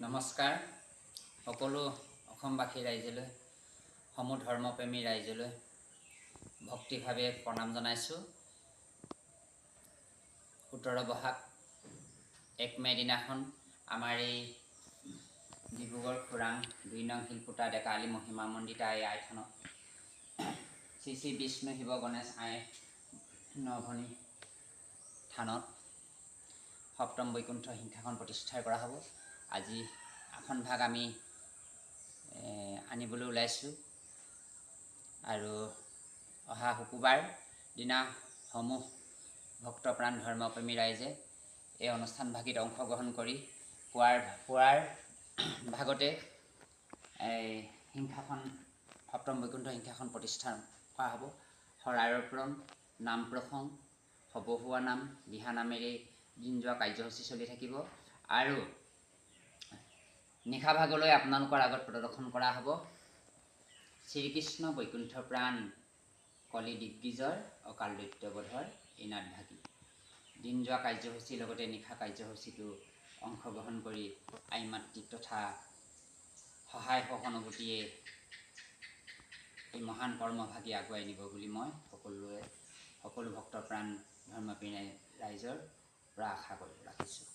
নমস্কাৰ সকলো অসমবাসী ৰাইজলৈ সমূহ ধৰ্মপ্ৰেমী ৰাইজলৈ ভক্তিভাৱে প্ৰণাম জনাইছোঁ। 17 বহাগ 1 মে দিনাখন আমাৰ এই ডিব্ৰুগড় খুৰাং 2 নং শিলপুটা ডেকা আলি মহিমা মণ্ডিতা এই আইথানত শ্ৰী শ্ৰী বিষ্ণু শিৱ গণেশ আই নভনী থানত সপ্তম বৈকুণ্ঠ সিংহাসন প্ৰতিষ্ঠা কৰা হ'ব। আজি আসন ভাগ আমি আনিবলৈ ওলাইছোঁ আৰু অহা শুকুৰবাৰ দিনা সমূহ ভক্তপ্ৰাণ ধৰ্মপ্ৰেমী ৰাইজে এই অনুষ্ঠানভাগিত অংশগ্ৰহণ কৰি পুৱাৰ ভাগতে সিংহাসন সপ্তম বৈকুণ্ঠ সিংহাসন প্ৰতিষ্ঠা কৰা হ'ব। শৰাইৰ পূৰণ, নাম প্ৰসংগ, সবহুৱা নাম, দিহানামেৰে দিন যোৱা কাৰ্যসূচী চলি থাকিব আৰু নিশা ভাগলৈ আপোনালোকৰ আগত প্ৰদৰ্শন কৰা হ'ব শ্ৰীকৃষ্ণ বৈকুণ্ঠ প্ৰাণ কলি দিগ্বিজয় অকাল দৈত্যবধৰ এই নাটভাগী। দিন যোৱা কাৰ্যসূচীৰ লগতে নিশা কাৰ্যসূচীটো অংশগ্ৰহণ কৰি আই মাতৃক তথা সহায় সহানুভূতিয়ে এই মহান কৰ্মভাগী আগুৱাই নিব বুলি মই সকলো ভক্তপ্ৰাণ ধৰ্মপ্ৰেমী ৰাইজৰ পৰা আশা কৰি ৰাখিছোঁ।